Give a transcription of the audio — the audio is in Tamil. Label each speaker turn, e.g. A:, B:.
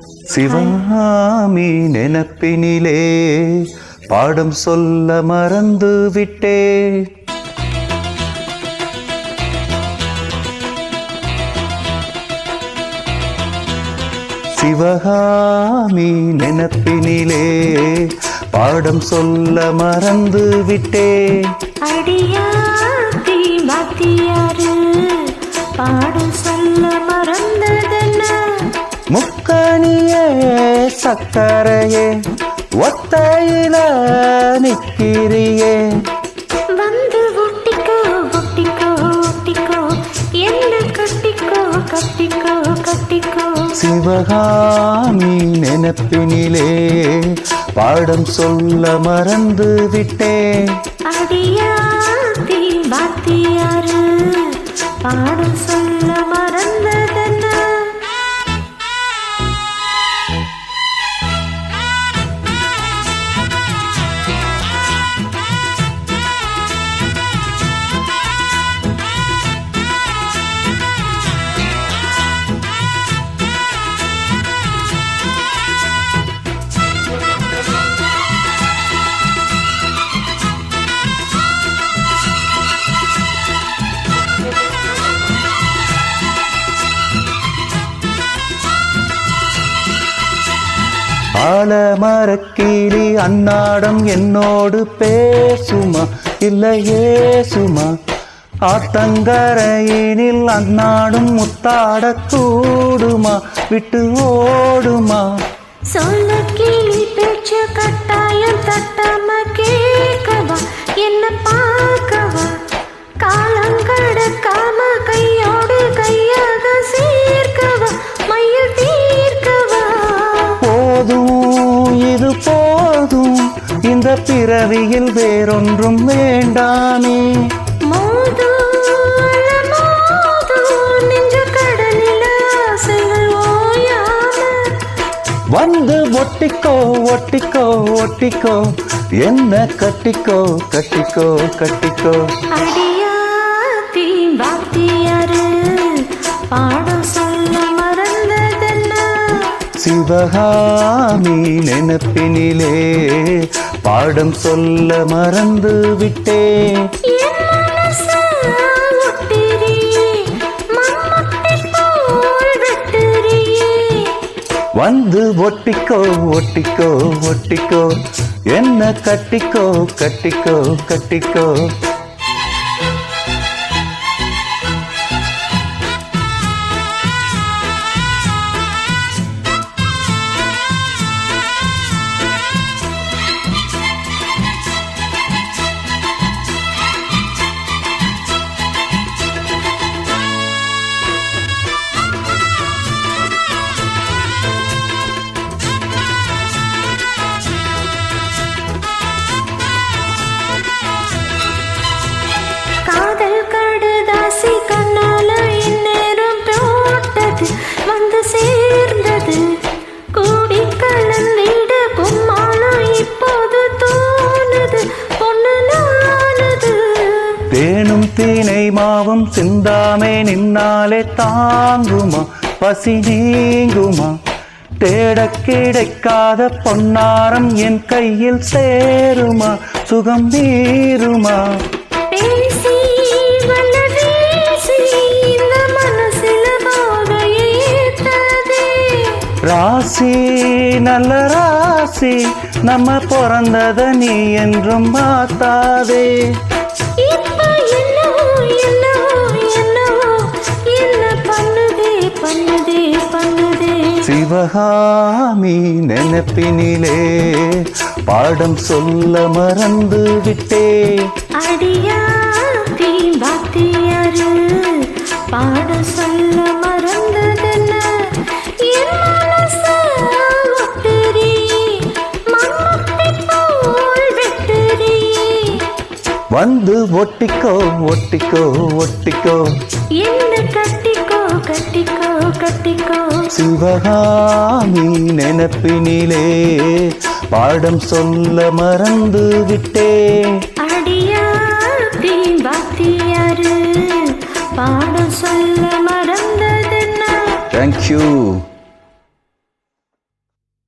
A: சிவகாமி நினைப்பினிலே பாடம் சொல்ல மறந்து விட்டே. சிவகாமி நினைப்பினிலே பாடம் சொல்ல மறந்து விட்டே.
B: அடியாத்தி வாத்தியாரு பாடம் சொல்ல மறந்ததென்ன?
A: முக்கணியே சக்கரையே ஒத்தையில நிக்கிறியே.
B: வந்து ஒட்டிக்கோ ஒட்டிக்கோ ஒட்டிக்கோ என்ன கட்டிக்கோ கட்டிக்கோ கட்டிக்கோ.
A: சிவகாமி நினைப்பினிலே பாடம் சொல்ல மறந்து விட்டே.
B: அடியாத்தி வாத்தியாரு பாடம் சொல்ல மறந்ததென்ன?
A: ஆலமரக்கிளி அன்னாடம் என்னோடு பேசுமா இல்லையே சுமா. ஆத்தங்கரையினில் அன்னாடும் முத்தாட கூடுமா விட்டு ஓடுமா.
B: சொல்ல கிளி பேச்ச கட்டாயம் தட்டாம கேட்கவா என்ன பார்க்கவா. காலங்கடக்காம கையோடு கையாக சேர்க்கவா மையில் தீர்க்கவா.
A: போதும் இது போதும் இந்த பிறவியில் வேறொன்றும் வேண்டாமே. வந்து ஒட்டிக்கோ ஒட்டிக்கோ ஒட்டிக்கோ என்ன கட்டிக்கோ கட்டிக்கோ கட்டிக்கோ.
B: அடியாத்தி வாத்தியாரு பாடம் சொல்ல மறந்ததென்ன?
A: சிவகாமி நினைப்பினிலே பாடம் சொல்ல மறந்து விட்டே. வந்து ஒட்டிக்கோ ஒட்டிக்கோ ஒட்டிக்கோ என்ன கட்டிக்கோ கட்டிக்கோ கட்டிக்கோ. தேனும் தீனை மாவும் சிந்தாமே நின்னாலே தாங்குமா பசி நீங்குமா. தேட கிடைக்காத பொன்னாரம் என் கையில் சேருமா சுகம் நீருமா. ராசி நல்ல ராசி நம்ம பிறந்தத நீ என்றும் மாத்தாதே. சிவகாமி நினைப்பினிலே பாடம் சொல்ல மறந்து விட்டே.
B: அடியாத்தி வாத்தியாரு பாடம் சொல்ல மறந்ததென்ன?
A: வந்து ஒட்டிக்கோ ஒட்டிக்கோ ஒட்டிக்கோ
B: என்ன கட்டிக்கோ கட்டிக்கோ கட்டிக்கோ.
A: சிவகாமி நினைப்பினிலே பாடம் சொல்ல மறந்து விட்டே.
B: அடியாத்தி வாத்தியாரு பாடம் சொல்ல மறந்ததென்ன?
A: Thank you.